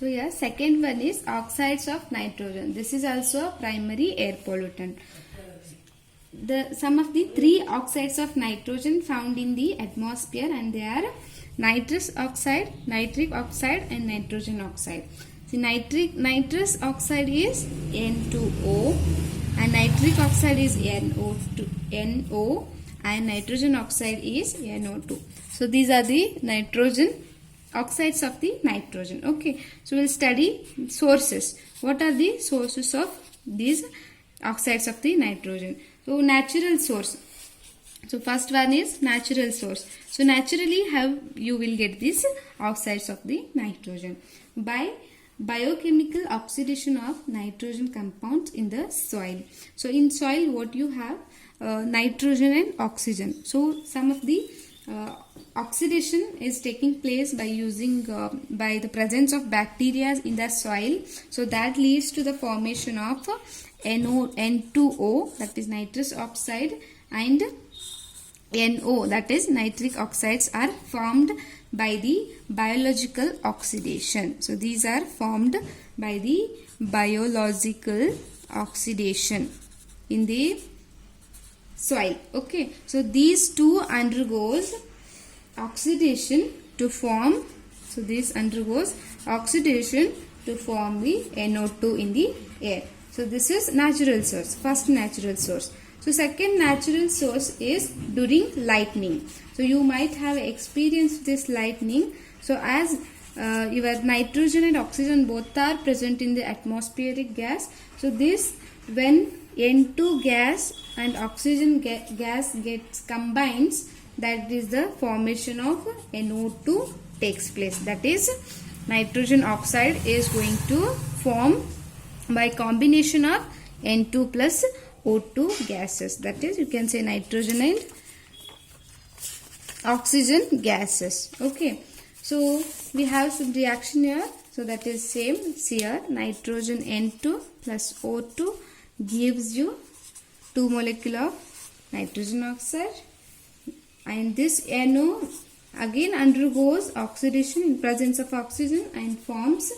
So here second one is oxides of nitrogen. This is also a primary air pollutant. Some of the three oxides of nitrogen found in the atmosphere, and they are nitrous oxide, nitric oxide and nitrogen oxide. The nitrous oxide is N2O and nitric oxide is NO and nitrogen oxide is NO2. So these are the nitrogen oxides of the nitrogen. Okay, so we'll study sources. What are the sources of these oxides of the nitrogen? So natural source. So first one is natural source. So naturally how you will get these oxides of the nitrogen? By biochemical oxidation of nitrogen compounds in the soil. So in soil what you have? Nitrogen and oxygen. So some of the oxidation is taking place by using by the presence of bacteria in the soil. So that leads to the formation of N2O, that is nitrous oxide, and NO, that is nitric oxides, are formed by the biological oxidation. So these are formed by the biological oxidation in the soil. Okay, so these two undergoes oxidation to form, so this undergoes oxidation to form the NO2 in the air. So this is natural source, first natural source. So second natural source is during lightning. So you might have experienced this lightning. So as your nitrogen and oxygen both are present in the atmospheric gas. So this, when N2 gas and oxygen gas gets combines, that is the formation of NO2 takes place. That is, nitrogen oxide is going to form by combination of N2 plus O2 gases. That is, you can say nitrogen and oxygen gases. Okay, so we have some reaction here. So that is same here, nitrogen N2 plus O2 gives you 2 molecule of nitrogen oxide, and this NO again undergoes oxidation in presence of oxygen and forms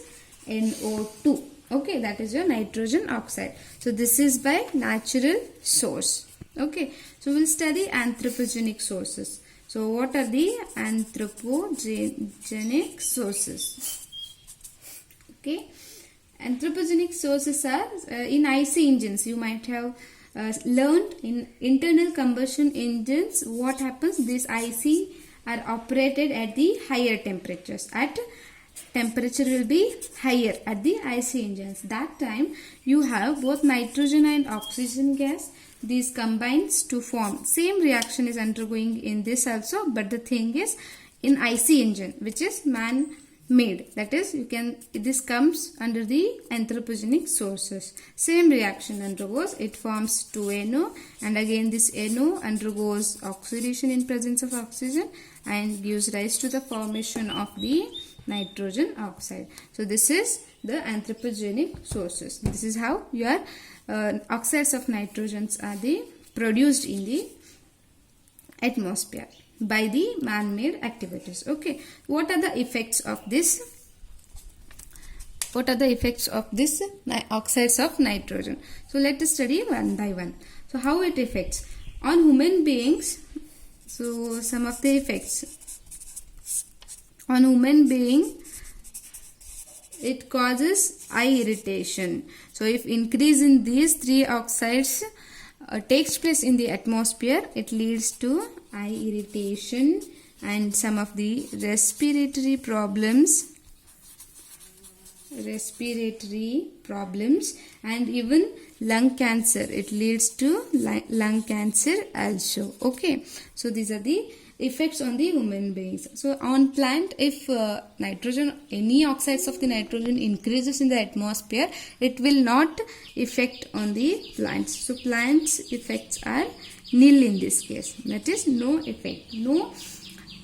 NO2. Okay, that is your nitrogen oxide. So this is by natural source. Okay, so we'll study anthropogenic sources. So what are the anthropogenic sources? Okay, anthropogenic sources are in IC engines. You might have learned in internal combustion engines what happens. These IC are operated at the higher temperatures. At temperature will be higher at the IC engines. That time you have both nitrogen and oxygen gas. These combines to form. Same reaction is undergoing in this also, but the thing is in IC engine, which is man-made. That is, you can, this comes under the anthropogenic sources. Same reaction undergoes. It forms 2NO, and again this NO undergoes oxidation in presence of oxygen and gives rise to the formation of the nitrogen oxide. So this is the anthropogenic sources. This is how your oxides of nitrogens are produced in the atmosphere by the man-made activities. Okay, what are the effects of this? What are the effects of this oxides of nitrogen? So let us study one by one. So how it affects on human beings? So some of the effects on human being, it causes eye irritation. So if increase in these three oxides takes place in the atmosphere, it leads to eye irritation and some of the respiratory problems and even lung cancer. It leads to lung cancer also. Okay, so these are the effects on the human beings. So on plant, if nitrogen, any oxides of the nitrogen increases in the atmosphere, it will not affect on the plants. So plants effects are nil in this case. That is, no effect, no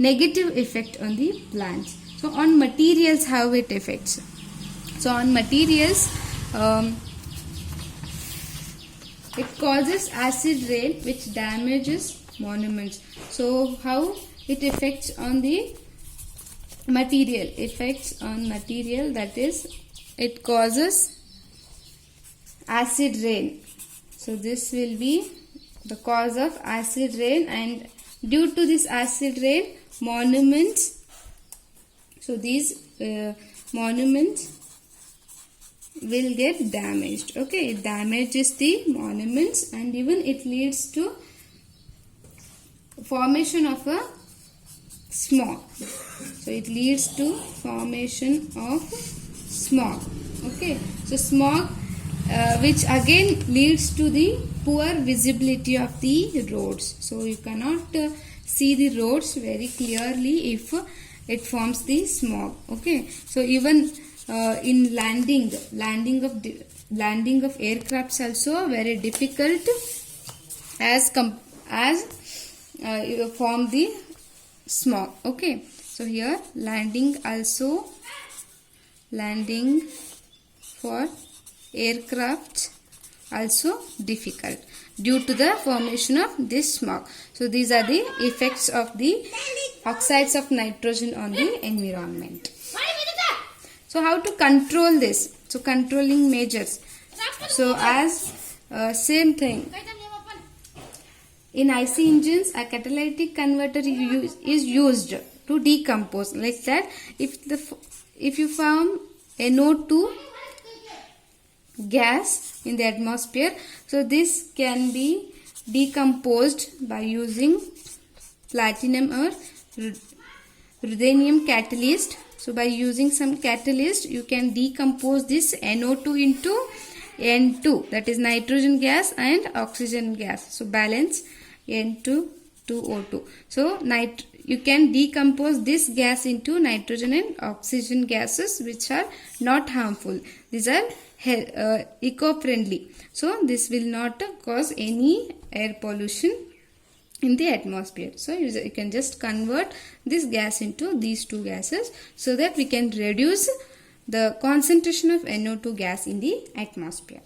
negative effect on the plants. So on materials, how it affects? So on materials, it causes acid rain which damages monuments. So how it affects on the material, effects on material, that is, it causes acid rain. So this will be the cause of acid rain, and due to this acid rain, monuments, so these monuments will get damaged. Okay, it damages the monuments, and even it leads to formation of a smog. So it leads to formation of smog. Okay, so smog which again leads to the poor visibility of the roads. So you cannot see the roads very clearly if it forms the smog. Okay, so even in landing of aircrafts also very difficult as form the smog. Okay, so here landing for aircraft also difficult due to the formation of this smog. So these are the effects of the oxides of nitrogen on the environment. So how to control this? So controlling measures. So as same thing. In IC engines, a catalytic converter is used to decompose. Like that, if you found NO2 gas in the atmosphere, so this can be decomposed by using platinum or ruthenium catalyst. So by using some catalyst, you can decompose this NO2 into N2, that is nitrogen gas and oxygen gas. So balance N2 to O2. So you can decompose this gas into nitrogen and oxygen gases, which are not harmful. These are eco-friendly. So this will not cause any air pollution in the atmosphere. So you can just convert this gas into these two gases, so that we can reduce the concentration of NO2 gas in the atmosphere.